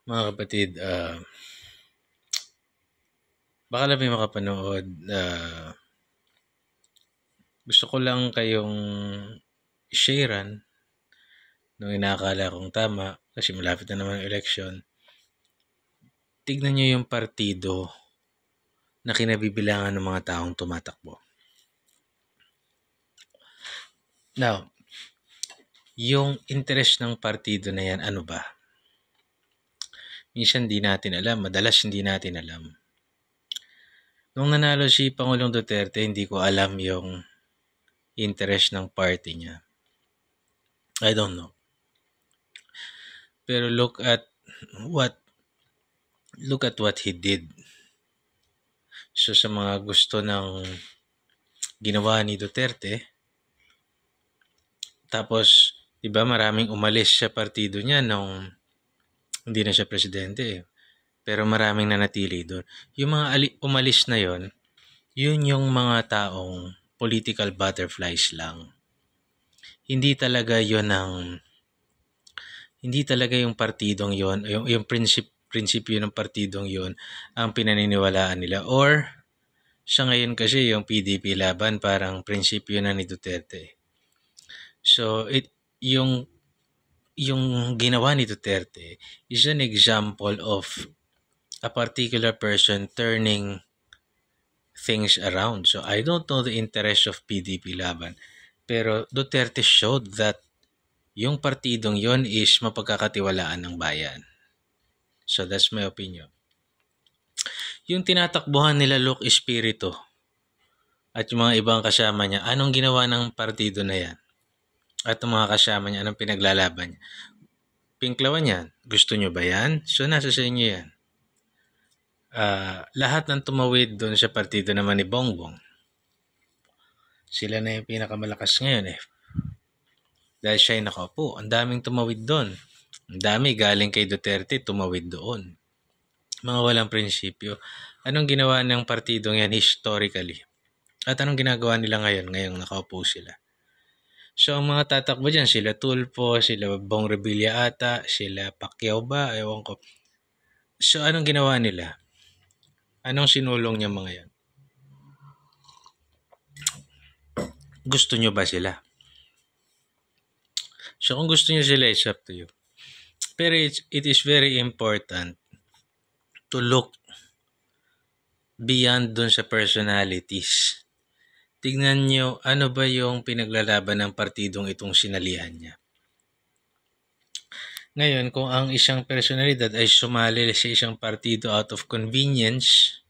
Mga kapatid, baka lang may makapanood. Gusto ko lang kayong sharean nung inaakala kong tama kasi malapit na naman ang eleksyon. Tignan nyo yung partido na kinabibilangan ng mga taong tumatakbo. Now, yung interest ng partido na yan, ano ba? Minsan di natin alam, madalas hindi natin alam. Nung nanalo si Pangulong Duterte, hindi ko alam yung interest ng party niya. I don't know. Pero look at what he did. So sa mga gusto ng ginawa ni Duterte, tapos 'di ba maraming umalis sa partido niya nung hindi na siya presidente eh. Pero maraming nanatili doon. Yung mga umalis na yon, yun yung mga taong political butterflies lang. Hindi talaga yung partidong yon, yung prinsipyo ng partidong yon ang pinaniniwalaan nila. Or sa ngayon kasi yung PDP laban parang prinsipyo na ni Duterte. So yung ginawa ni Duterte is an example of a particular person turning things around. So I don't know the interest of PDP laban, pero Duterte showed that yung partidong yon is mapagkakatiwalaan ng bayan. So that's my opinion. Yung tinatakbuhan nila Luke Espiritu at yung mga ibang kasama niya, anong ginawa ng partido na yan? At yung mga kasama niya, anong pinaglalaban niya? Pinklawan yan. Gusto nyo ba yan? So nasa sa inyo yan. Lahat ng tumawid doon sa partido naman ni Bongbong, sila na yung pinakamalakas ngayon eh. Dahil siya yung nakaupo. Ang daming tumawid doon. Ang dami galing kay Duterte tumawid doon. Mga walang prinsipyo. Anong ginawa ng partidong yan historically? At anong ginagawa nila ngayon? Ngayong nakaupo sila. So, ang mga tatakbo dyan, sila Tulfo, sila Bong Revilla ata, sila Pacquiao ba? Ewan ko. So, anong ginawa nila? Anong sinulong niya mga yan? Gusto nyo ba sila? So, kung gusto nyo sila, it's up to you. Pero it is very important to look beyond dun sa personalities. Tignan nyo, ano ba yung pinaglalaban ng partidong itong sinalihan niya. Ngayon, kung ang isang personalidad ay sumali sa isang partido out of convenience,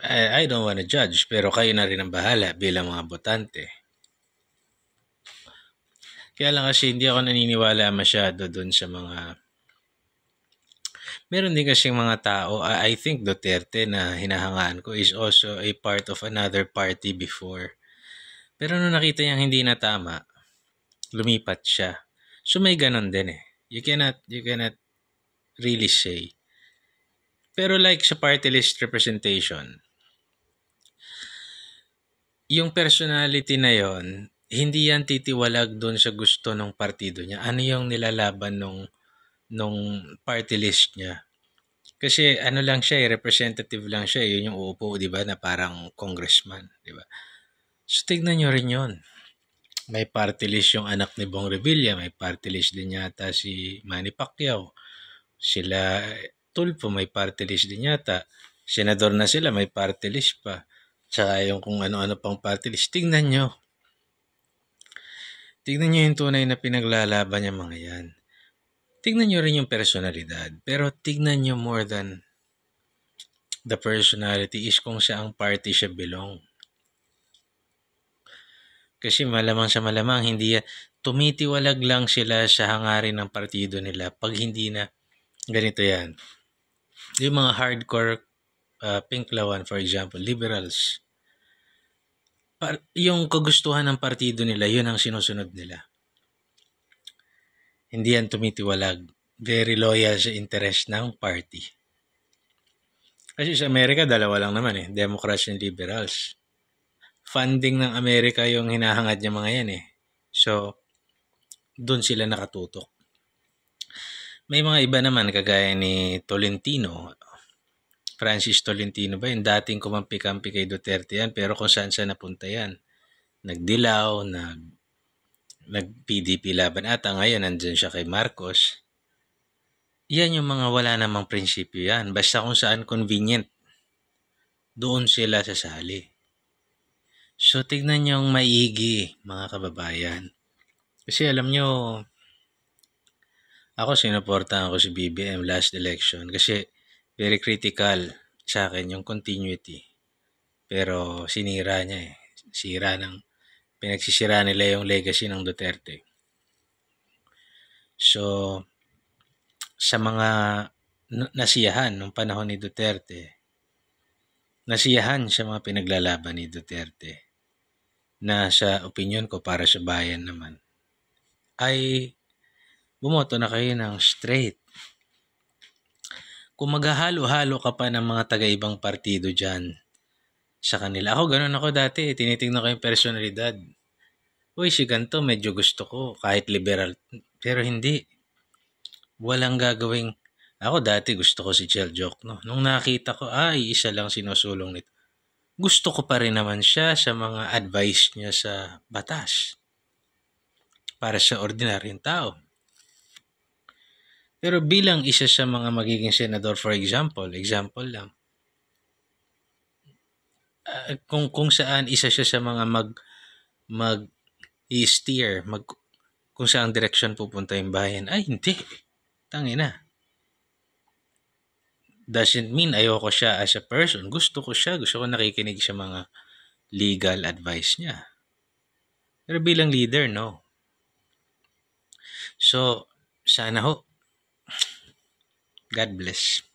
I don't wanna judge, pero kayo na rin ang bahala bilang mga botante. Kaya lang kasi hindi ako naniniwala masyado dun sa mga... Meron din kasi mga tao, I think Duterte na hinahangaan ko is also a part of another party before. Pero nung nakita niyang hindi na tama, lumipat siya. So may ganon din eh. You cannot really say. Pero like sa party list representation, yung personality na yon, hindi yan titiwalag doon sa gusto ng partido niya. Ano yung nilalaban nung party list niya. Kasi ano lang siya, representative lang siya, yun yung uupo, di ba, na parang congressman, di ba? So tignan nyo rin yun. May party list yung anak ni Bong Revilla, may party list din yata si Manny Pacquiao. Sila Tulfo, may party list din yata. Senador na sila, may party list pa. Tsaka yung kung ano-ano pang party list. Tignan nyo. Tignan nyo yung tunay na pinaglalaban niya mga yan. Tignan nyo rin yung personalidad. Pero tignan nyo more than the personality is kung saang party siya belong. Kasi malamang sa malamang, hindi tumitiwalag lang sila sa hangarin ng partido nila pag hindi na ganito yan. Yung mga hardcore pinklawan, for example, liberals, yung kagustuhan ng partido nila, yun ang sinusunod nila. Hindi yan tumitiwalag. Very loyal sa interest ng party. Kasi sa Amerika, dalawa lang naman eh. Democrats and liberals. Funding ng Amerika yung hinahangad niya mga yan eh. So, doon sila nakatutok. May mga iba naman kagaya ni Tolentino, Francis Tolentino ba yun, dating kumampi-kampi kay Duterte yan, pero kung saan siya napunta yan. Nagdilaw, nag-PDP laban ata, ngayon nandyan siya kay Marcos. Yan yung mga wala namang prinsipyo yan. Basta kung saan convenient, doon sila sasali. So, tignan nyo yung maigi, mga kababayan. Kasi alam nyo, ako sinuportahan ko si BBM last election kasi very critical sa akin yung continuity. Pero sinira niya eh. Pinagsisira nila yung legacy ng Duterte. So, sa mga nasiyahan nung panahon ni Duterte, nasiyahan sa mga pinaglalaban ni Duterte na sa opinion ko para sa bayan naman, ay bumoto na kayo ng straight. Kung maghahalo-halo ka pa ng mga taga-ibang partido dyan sa kanila. Ako, ganun ako dati. Tinitingnan ko yung personalidad. Uy, si ganito, medyo gusto ko. Kahit liberal. Pero hindi. Walang gagawing... Ako dati gusto ko si Chel Jokno. Nung nakita ko, isa lang sinusulong nito. Gusto ko pa rin naman siya sa mga advice niya sa batas. Para sa ordinaryong tao. Pero bilang isa sa mga magiging senador, for example lang, kung saan isa siya sa mga mag-i-steer, kung saan direksyon pupunta yung bayan, ay hindi. Tangina. Doesn't mean ayoko siya as a person. Gusto ko siya. Gusto ko nakikinig sa mga legal advice niya. Pero bilang leader, no. So, sana ho. God bless.